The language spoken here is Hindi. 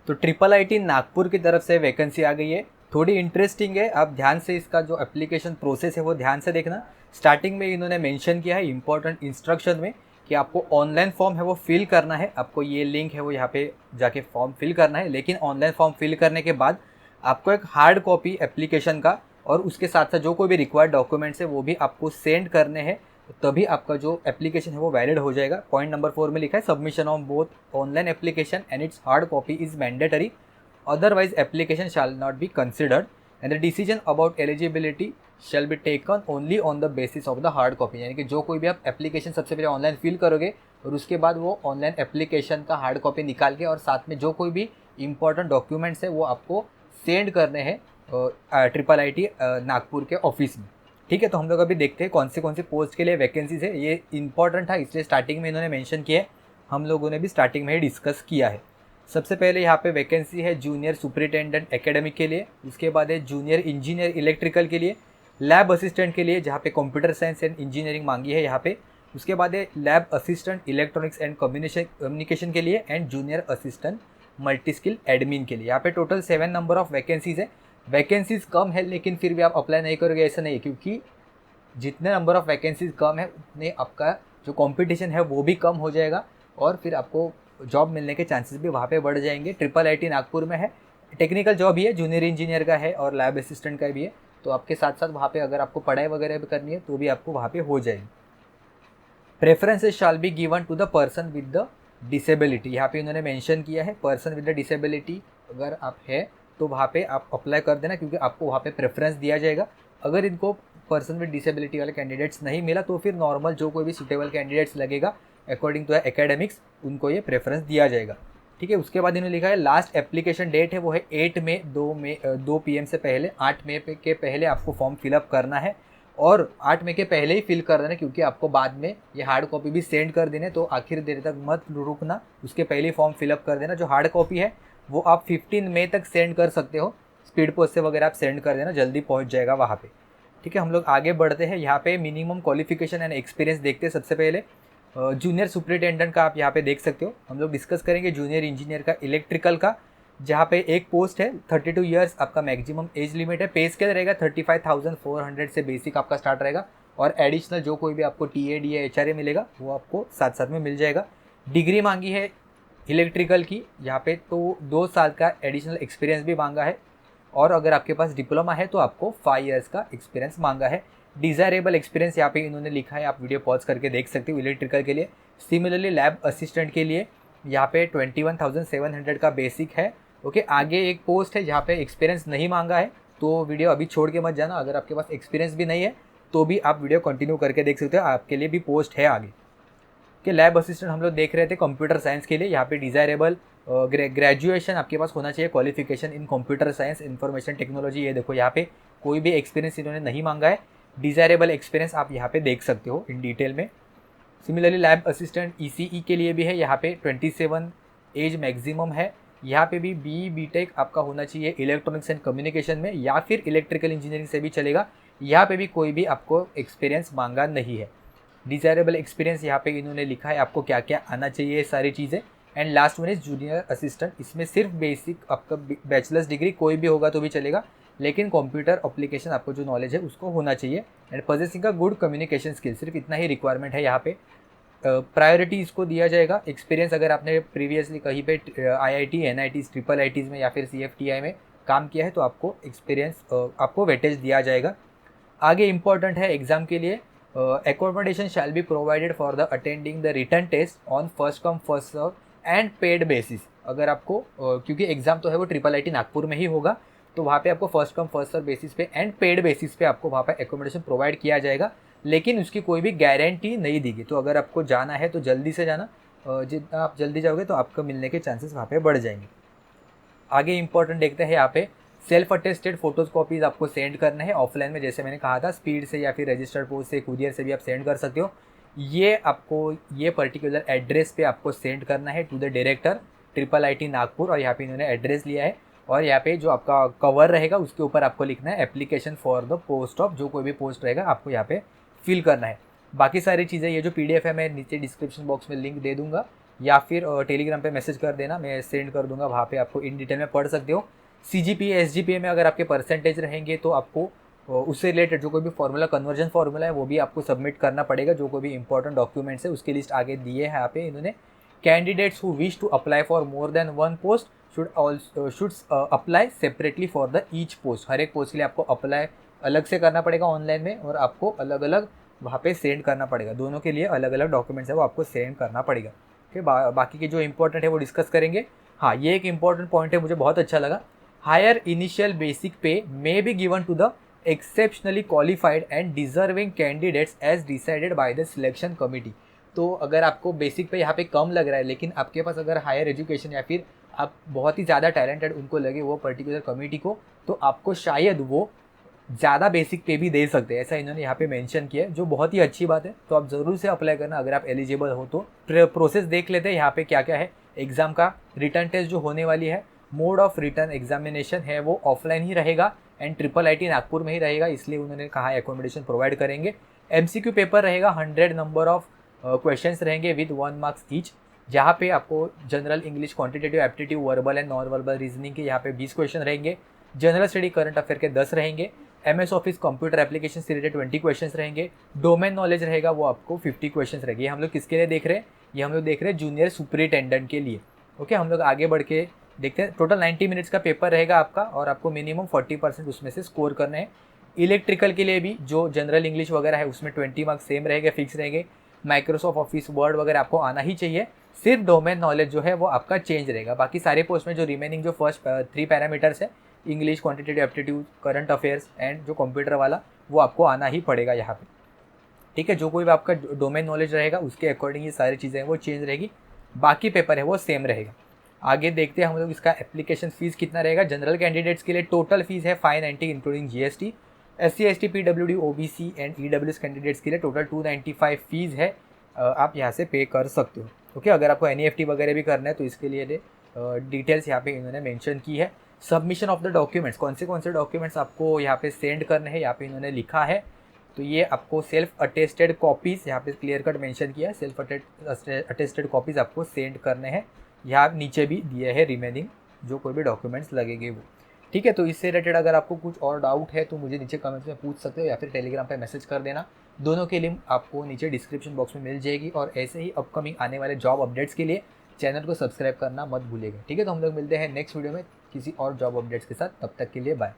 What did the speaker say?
तो ट्रिपल आईटी नागपुर की तरफ से वैकेंसी आ गई है, थोड़ी इंटरेस्टिंग है। आप ध्यान से इसका जो एप्लीकेशन प्रोसेस है वो ध्यान से देखना। स्टार्टिंग में इन्होंने मेंशन किया है इंपॉर्टेंट इंस्ट्रक्शन में कि आपको ऑनलाइन फॉर्म है वो फिल करना है। आपको ये लिंक है वो यहाँ पे जाके फॉर्म फिल करना है, लेकिन ऑनलाइन फॉर्म फिल करने के बाद आपको एक हार्ड कॉपी एप्लीकेशन का और उसके साथ साथ जो कोई भी रिक्वायर्ड डॉक्यूमेंट्स है वो भी आपको सेंड करने हैं, तभी आपका जो एप्लीकेशन है वो वैलिड हो जाएगा। पॉइंट नंबर 4 में लिखा है submission of both online application and it's hard copy is mandatory, otherwise application shall not be considered and the decision about eligibility shall be taken only on the basis of the hard copy। यानी कि जो कोई भी आप एप्लीकेशन सबसे पहले ऑनलाइन फिल करोगे और उसके बाद वो ऑनलाइन एप्लीकेशन का हार्ड कॉपी निकाल के और साथ में जो कोई भी इंपॉर्टेंट डॉक्यूमेंट्स है वो आपको सेंड करने हैं ट्रिपल आईटी नागपुर के ऑफिस में। ठीक है, तो हम लोग अभी देखते हैं कौन से पोस्ट के लिए वैकेंसीज है। ये इंपॉर्टेंट था इसलिए स्टार्टिंग में इन्होंने मेंशन किया है, हम लोगों ने भी स्टार्टिंग में ही डिस्कस किया है। सबसे पहले यहाँ पे वैकेंसी है जूनियर सुपरिटेंडेंट एकेडमिक के लिए, उसके बाद है जूनियर इंजीनियर इलेक्ट्रिकल के लिए, लैब असिस्टेंट के लिए जहाँ पे कंप्यूटर साइंस एंड इंजीनियरिंग मांगी है यहाँ पे, उसके बाद है lab assistant electronics and communication के लिए and junior assistant multi skill admin के लिए। यहाँ पे टोटल 7 नंबर ऑफ वैकेंसीज है। वैकेंसीज कम है लेकिन फिर भी आप अप्लाई नहीं करोगे ऐसा नहीं है, क्योंकि जितने नंबर ऑफ वैकेंसीज कम है उतने आपका जो कंपटीशन है वो भी कम हो जाएगा और फिर आपको जॉब मिलने के चांसेस भी वहाँ पे बढ़ जाएंगे। ट्रिपल आईटी नागपुर में है, टेक्निकल जॉब ही है, जूनियर इंजीनियर का है और लैब असिस्टेंट का भी है, तो आपके साथ साथ वहाँ पे अगर आपको पढ़ाई वगैरह भी करनी है तो भी आपको वहाँ पे हो जाएगी। Preferences shall be given to the person with the disability, यहाँ पे उन्होंने मेंशन किया है पर्सन विद द डिसेबिलिटी अगर आप है तो वहाँ पे आप अप्लाई कर देना, क्योंकि आपको वहाँ पे प्रेफरेंस दिया जाएगा। अगर इनको पर्सन विद डिसेबिलिटी वाले कैंडिडेट्स नहीं मिला तो फिर नॉर्मल जो कोई भी सुटेबल कैंडिडेट्स लगेगा अकॉर्डिंग टू एकेडमिक्स उनको ये प्रेफरेंस दिया जाएगा। ठीक है, उसके बाद इन्होंने लिखा है लास्ट एप्लीकेशन डेट है वो है 8 मई 2 PM से पहले, 8 मई के पहले आपको फॉर्म फिलअप करना है और 8 मई के पहले ही फिल कर देना, क्योंकि आपको बाद में ये हार्ड कॉपी भी सेंड कर देने, तो आखिर देर तक मत रुकना, उसके पहले ही फॉर्म फिलअप कर देना। जो हार्ड कॉपी है वो आप 15 मई तक सेंड कर सकते हो, स्पीड पोस्ट से वगैरह आप सेंड कर देना, जल्दी पहुँच जाएगा वहाँ पर। ठीक है, हम लोग आगे बढ़ते हैं। यहाँ पे मिनिमम क्वालिफिकेशन एंड एक्सपीरियंस देखते हैं। सबसे पहले जूनियर सुपरिटेंडेंट का आप यहाँ पे देख सकते हो। हम लोग डिस्कस करेंगे जूनियर इंजीनियर का इलेक्ट्रिकल का, जहाँ पे एक पोस्ट है 32 ईयर्स आपका मैक्सिमम एज लिमिट है। पे स्केल रहेगा 35,400 से बेसिक आपका स्टार्ट रहेगा और एडिशनल जो कोई भी आपको TAD या HRA मिलेगा वो आपको साथ साथ में मिल जाएगा। डिग्री मांगी है इलेक्ट्रिकल की यहाँ पे, तो 2 साल का एडिशनल एक्सपीरियंस भी मांगा है और अगर आपके पास डिप्लोमा है तो आपको 5 ईयर्स का एक्सपीरियंस मांगा है। डिज़ायरेबल एक्सपीरियंस यहाँ पे इन्होंने लिखा है, आप वीडियो पॉज करके देख सकते हो इलेक्ट्रिकल के लिए। सिमिलरली लैब असिस्टेंट के लिए यहाँ पे 21,700 का बेसिक है। ओके, आगे एक पोस्ट है जहाँ पे एक्सपीरियंस नहीं मांगा है, तो वीडियो अभी छोड़ के मत जाना। अगर आपके पास एक्सपीरियंस भी नहीं है तो भी आप वीडियो कंटिन्यू करके देख सकते हो, आपके लिए भी पोस्ट है आगे। कि लैब असिस्टेंट हम लोग देख रहे थे कंप्यूटर साइंस के लिए, यहाँ पे डिज़ायरेबल ग्रेजुएशन आपके पास होना चाहिए, qualification in computer science information technology. ये देखो यहाँ पे कोई भी एक्सपीरियंस इन्होंने नहीं मांगा है, डिज़ायरेबल एक्सपीरियंस आप यहाँ पे देख सकते हो इन डिटेल में। सिमिलरली लैब असिस्टेंट ECE के लिए भी है, यहाँ पे 27 एज मैक्सिमम है। यहाँ पे भी BTech आपका होना चाहिए इलेक्ट्रॉनिक्स एंड कम्युनिकेशन में या फिर इलेक्ट्रिकल इंजीनियरिंग से भी चलेगा, यहाँ पे भी कोई भी आपको एक्सपीरियंस मांगा नहीं है। डिज़ायरेबल एक्सपीरियंस यहाँ पे इन्होंने लिखा है आपको क्या क्या आना चाहिए सारी चीज़ें। And last one is junior assistant, इसमें सिर्फ बेसिक आपका बैचलर्स डिग्री कोई भी होगा तो भी चलेगा, लेकिन कंप्यूटर एप्लीकेशन आपको जो नॉलेज है उसको होना चाहिए एंड पॉजेसिंग का गुड कम्युनिकेशन स्किल, सिर्फ इतना ही रिक्वायरमेंट है यहाँ पे। प्रायोरिटी इसको दिया जाएगा। एक्सपीरियंस अगर आपने प्रीवियसली कहीं पे IIT NIT ट्रिपल आईटीज़ में या फिर CFTI में काम किया है तो आपको एक्सपीरियंस आपको वेटेज दिया जाएगा। आगे इंपॉर्टेंट है एग्ज़ाम के लिए, accommodation shall be provided for the attending the written test on first come first serve and paid basis. अगर आपको क्योंकि एग्ज़ाम तो है वो ट्रिपल आईटी नागपुर में ही होगा, तो वहाँ पे आपको first come first serve basis पे एंड पेड बेसिस पे आपको वहाँ पे एकोमोडेशन प्रोवाइड किया जाएगा, लेकिन उसकी कोई भी गारंटी नहीं देगी। तो अगर आपको जाना है तो जल्दी से जाना, जितना आप जल्दी जाओगे तो आपको मिलने के चांसेस वहाँ पे बढ़ जाएंगे। आगे इंपॉर्टेंट देखते हैं यहाँ पे सेल्फ अटेस्टेड फोटोज कॉपीज़ आपको सेंड करना है ऑफलाइन में, जैसे मैंने कहा था स्पीड से या फिर रजिस्टर्ड पोस्ट से कुरियर से भी आप सेंड कर सकते हो। ये आपको ये पर्टिकुलर एड्रेस पे आपको सेंड करना है to the director triple IT Nagpur, और यहाँ पे इन्होंने एड्रेस लिया है और यहाँ पे जो आपका कवर रहेगा उसके ऊपर आपको लिखना है application for the post of, जो कोई भी पोस्ट रहेगा आपको यहाँ पे फिल करना है। बाकी सारी चीज़ें ये जो PDF है मैं नीचे डिस्क्रिप्शन बॉक्स में लिंक दे दूँगा, या फिर टेलीग्राम पे मैसेज कर देना, मैं सेंड कर दूंगा, वहाँ पे आपको इन डिटेल में पढ़ सकते हो। CGPA SGPA में अगर आपके परसेंटेज रहेंगे तो आपको उससे रिलेटेड जो कोई भी फॉर्मूला, कन्वर्जन फार्मूला है वो भी आपको सबमिट करना पड़ेगा। जो कोई भी इंपॉर्टेंट डॉक्यूमेंट्स है उसकी लिस्ट आगे दिए है यहाँ पे इन्होंने। Candidates who wish to apply for more than one post should apply separately for the each post. हर एक पोस्ट के लिए आपको अप्लाई अलग से करना पड़ेगा ऑनलाइन में, और आपको अलग अलग वहाँ पे सेंड करना पड़ेगा। दोनों के लिए अलग अलग डॉक्यूमेंट्स है वो आपको सेंड करना पड़ेगा। ठीक है, बाकी के जो इंपॉर्टेंट है वो डिस्कस करेंगे। हाँ, ये एक इंपॉर्टेंट पॉइंट है, मुझे बहुत अच्छा लगा। Higher initial basic pay may be given to the exceptionally qualified and deserving candidates as decided by the selection committee. तो अगर आपको बेसिक पे यहाँ पे कम लग रहा है, लेकिन आपके पास अगर हायर एजुकेशन या फिर आप बहुत ही ज़्यादा टैलेंटेड उनको लगे वो पर्टिकुलर कमिटी को, तो आपको शायद वो ज़्यादा बेसिक पे भी दे सकते हैं, ऐसा इन्होंने यहाँ पे मेंशन किया है, जो बहुत ही अच्छी बात है। तो आप ज़रूर से अप्लाई करना अगर आप एलिजिबल हो तो। प्रोसेस देख लेते हैं यहाँ पे क्या क्या है। एग्ज़ाम का रिटर्न टेस्ट जो होने वाली है, मोड ऑफ रिटर्न एग्जामिनेशन है वो ऑफलाइन ही रहेगा एंड IIIT नागपुर में ही रहेगा, इसलिए उन्होंने कहा एकोमोडेशन प्रोवाइड करेंगे। MCQ पेपर रहेगा, 100 नंबर ऑफ क्वेश्चंस रहेंगे विद 1 मार्क्स ईच, जहाँ पे आपको general English, quantitative aptitude, verbal and non verbal reasoning के यहाँ पे 20 क्वेश्चन रहेंगे। जनरल स्टडी करंट अफेयर के 10 रहेंगे। MS ऑफिस कंप्यूटर एप्लीकेशन से रिलेटेड 20 क्वेश्चन रहेंगे। डोमेन नॉलेज रहेगा वो आपको 50 क्वेश्चन रहेंगे। हम लोग किसके लिए देख रहे हैं, ये हम लोग देख रहे हैं जूनियर सुपरिटेंडेंट के लिए। ओके, हम लोग आगे बढ़ के देखते हैं। टोटल 90 मिनट्स का पेपर रहेगा आपका, और आपको मिनिमम 40% उसमें से स्कोर करने हैं। इलेक्ट्रिकल के लिए भी जो जनरल इंग्लिश वगैरह है उसमें 20 मार्क्स सेम रहेंगे, फिक्स रहेंगे। माइक्रोसॉफ्ट ऑफिस, वर्ड वगैरह आपको आना ही चाहिए। सिर्फ डोमेन नॉलेज जो है वो आपका चेंज रहेगा। बाकी सारे पोस्ट में जो रिमेनिंग जो फर्स्ट 3 पैरामीटर्स है, English, quantitative aptitude, current affairs and जो कंप्यूटर वाला, वो आपको आना ही पड़ेगा यहाँ पे। ठीक है, जो कोई भी आपका डोमेन नॉलेज रहेगा उसके अकॉर्डिंग ये सारी चीज़ें हैं वो चेंज रहेगी। बाकी पेपर है वो सेम रहेगा। आगे देखते हैं हम लोग इसका एप्लीकेशन फीस कितना रहेगा। जनरल कैंडिडेट्स के लिए टोटल फीस है 590 including GST। SC ST PWD OBC and EWS candidates के लिए टोटल 295 फीस है, आप यहाँ से पे कर सकते हो। ओके, अगर आपको NEFT वगैरह भी करना है तो इसके लिए डिटेल्स यहाँ पे इन्होंने मेंशन की है। सबमिशन ऑफ द डॉक्यूमेंट्स, कौन से डॉक्यूमेंट्स आपको यहाँ पे सेंड करने हैं यहाँ पे इन्होंने लिखा है। तो ये आपको सेल्फ अटेस्टेड कॉपीज़ यहाँ पे क्लियर कट मेंशन किया है, सेल्फ अटेस्टेड कॉपीज़ आपको सेंड करने हैं। यहाँ नीचे भी दिए है रिमेनिंग जो कोई भी डॉक्यूमेंट्स लगेंगे वो। ठीक है, तो इससे रिलेटेड अगर आपको कुछ और डाउट है तो मुझे नीचे कमेंट्स में पूछ सकते हो, या फिर टेलीग्राम पे मैसेज कर देना। दोनों की लिंक आपको नीचे डिस्क्रिप्शन बॉक्स में मिल जाएगी। और ऐसे ही अपकमिंग आने वाले जॉब अपडेट्स के लिए चैनल को सब्सक्राइब करना मत भूलिएगा। ठीक है, तो हम लोग मिलते हैं नेक्स्ट वीडियो में किसी और जॉब अपडेट्स के साथ। तब तक के लिए बाय।